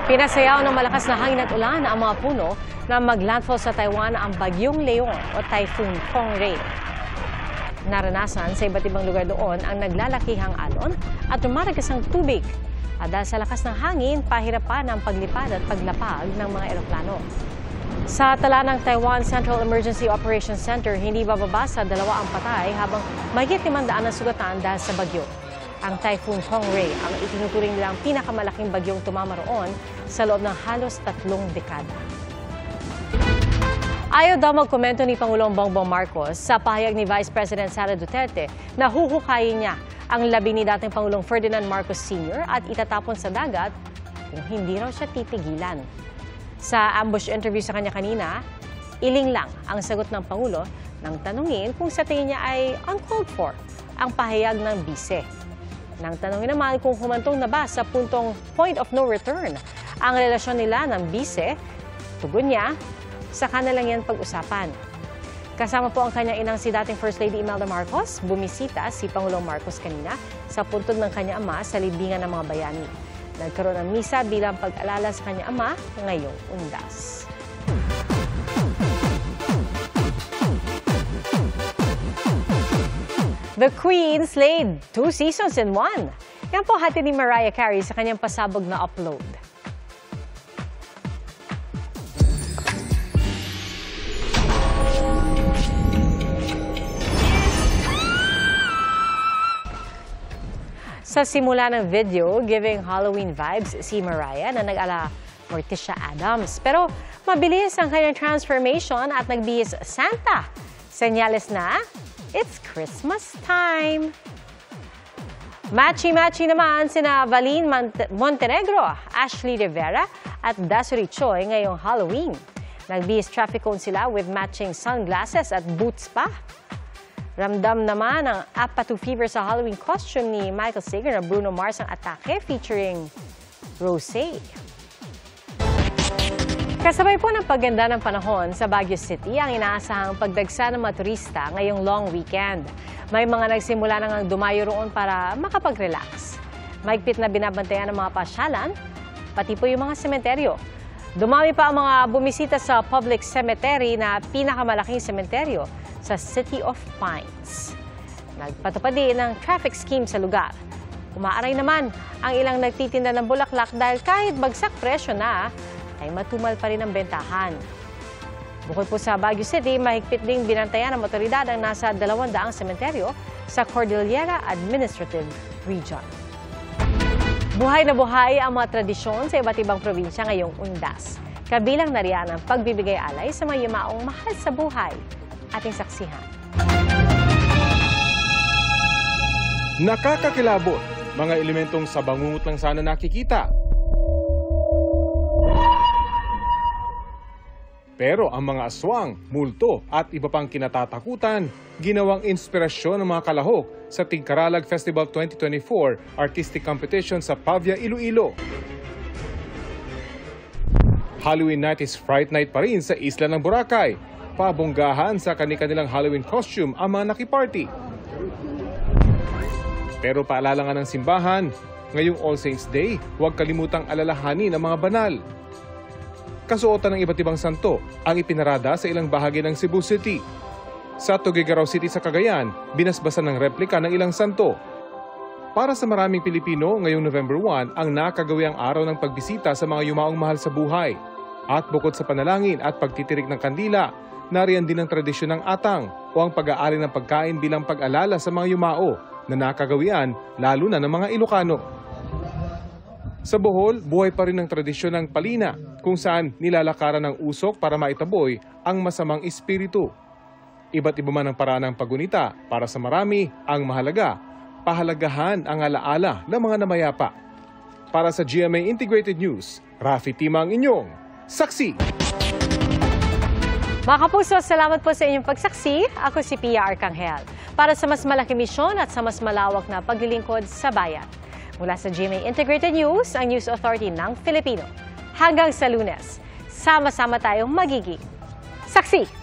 Pinasayaw ng malakas na hangin at ulan ang mga puno na maglandfall sa Taiwan ang Bagyong Leon o Typhoon Hongray. Naranasan sa iba't ibang lugar doon ang naglalakihang alon at rumaragasang tubig. At dahil sa lakas ng hangin, pahirapan ang paglipad at paglapag ng mga eroplano. Sa tala ng Taiwan Central Emergency Operations Center, hindi bababa sa 2 ang patay habang mahigit 500 ang sugatan dahil sa bagyo. Ang Typhoon Hongray ang itinuturing nilang pinakamalaking bagyong tumama roon sa loob ng halos 3 dekada. Ayaw daw magkomento ni Pangulong Bongbong Marcos sa pahayag ni Vice President Sara Duterte na huhukayin niya ang labi ni dating Pangulong Ferdinand Marcos Sr. at itatapon sa dagat kung hindi raw siya titigilan. Sa ambush interview sa kanya kanina, iling lang ang sagot ng Pangulo nang tanungin kung sa tingin niya ay uncalled for ang pahayag ng bise. Nang tanungin naman kung humantong na ba sa puntong point of no return ang relasyon nila ng bise, tugon niya, saka na lang yan pag-usapan. Kasama po ang kanyang inang si dating First Lady Imelda Marcos, bumisita si Pangulong Marcos kanina sa puntod ng kanyang ama sa libingan ng mga bayani. Nagkaroon ng misa bilang pag-alala sa kanyang ama ngayong Undas. The Queen slayed 2 seasons in 1. Yan po hati ni Mariah Carey sa kanyang pasabog na upload. Sa simula ng video, giving Halloween vibes si Mariah na nag-ala Morticia Adams. Pero mabilis ang kanyang transformation at nagbihis Santa. Senyales na it's Christmas time. Matchy-matchy naman sina Valine Montenegro, Ashley Rivera at Desiree Choi ngayong Halloween. Nagbihis traffic cone sila with matching sunglasses at boots pa. Ramdam naman ang Apatu Fever sa Halloween costume ni Michael Sager na Bruno Mars ang atake featuring Rosé. Kasabay po ng pagganda ng panahon sa Baguio City ang inaasahang pagdagsa ng mga turista ngayong long weekend. May mga nagsimula nang dumayo roon para makapag-relax. Mahigpit na binabantayan ng mga pasyalan, pati po yung mga sementeryo. Dumami pa ang mga bumisita sa public cemetery na pinakamalaking sementeryo sa City of Pines. Nagpatupad din ng traffic scheme sa lugar. Umaaray naman ang ilang nagtitinda ng bulaklak dahil kahit bagsak presyo na, ay matumal pa rin ang bentahan. Bukod po sa Baguio City, mahigpit ding binantayan ng otoridad ang nasa 200 sementeryo sa Cordillera Administrative Region. Buhay na buhay ang mga tradisyon sa iba't ibang probinsya ngayong Undas. Kabilang na riyan ang pagbibigay alay sa mga yumaong mahal sa buhay. Ating saksihan. Nakakakilabot, mga elementong sa bangungot lang sana nakikita. Pero ang mga aswang, multo at iba pang kinatatakutan, ginawang inspirasyon ng mga kalahok sa Tingkaralag Festival 2024 Artistic Competition sa Pavia, Iloilo. Halloween night is Fright Night pa rin sa isla ng Boracay. Pabonggahan sa kanilang Halloween costume ang mga nakiparty. Pero paalala nga ng simbahan, ngayong All Saints Day, huwag kalimutang alalahanin ang mga banal. Kasuotan ng iba't ibang santo ang ipinarada sa ilang bahagi ng Cebu City. Sa Tuguegarao City sa Cagayan, binasbasan ng replika ng ilang santo. Para sa maraming Pilipino, ngayong November 1 ang nakagawiang araw ng pagbisita sa mga yumaong mahal sa buhay. At bukod sa panalangin at pagtitirik ng kandila, nariyan din ang tradisyon ng atang o ang pag-aari ng pagkain bilang pag-alala sa mga yumao na nakagawian lalo na ng mga Ilocano. Sa Bohol, buhay pa rin ang tradisyon ng palina kung saan nilalakaran ng usok para maitaboy ang masamang espiritu. Iba't iba man ang paraan ng paggunita, para sa marami ang mahalaga, pahalagahan ang alaala ng mga namayapa. Para sa GMA Integrated News, Rafi Tima ang inyong saksi. Mga kapuso, salamat po sa inyong pagsaksi. Ako si Pia Arcangel. Para sa mas malaking misyon at sa mas malawak na paglilingkod sa bayan. Mula sa GMA Integrated News, ang News Authority ng Filipino. Hanggang sa Lunes, sama-sama tayong magiging saksi.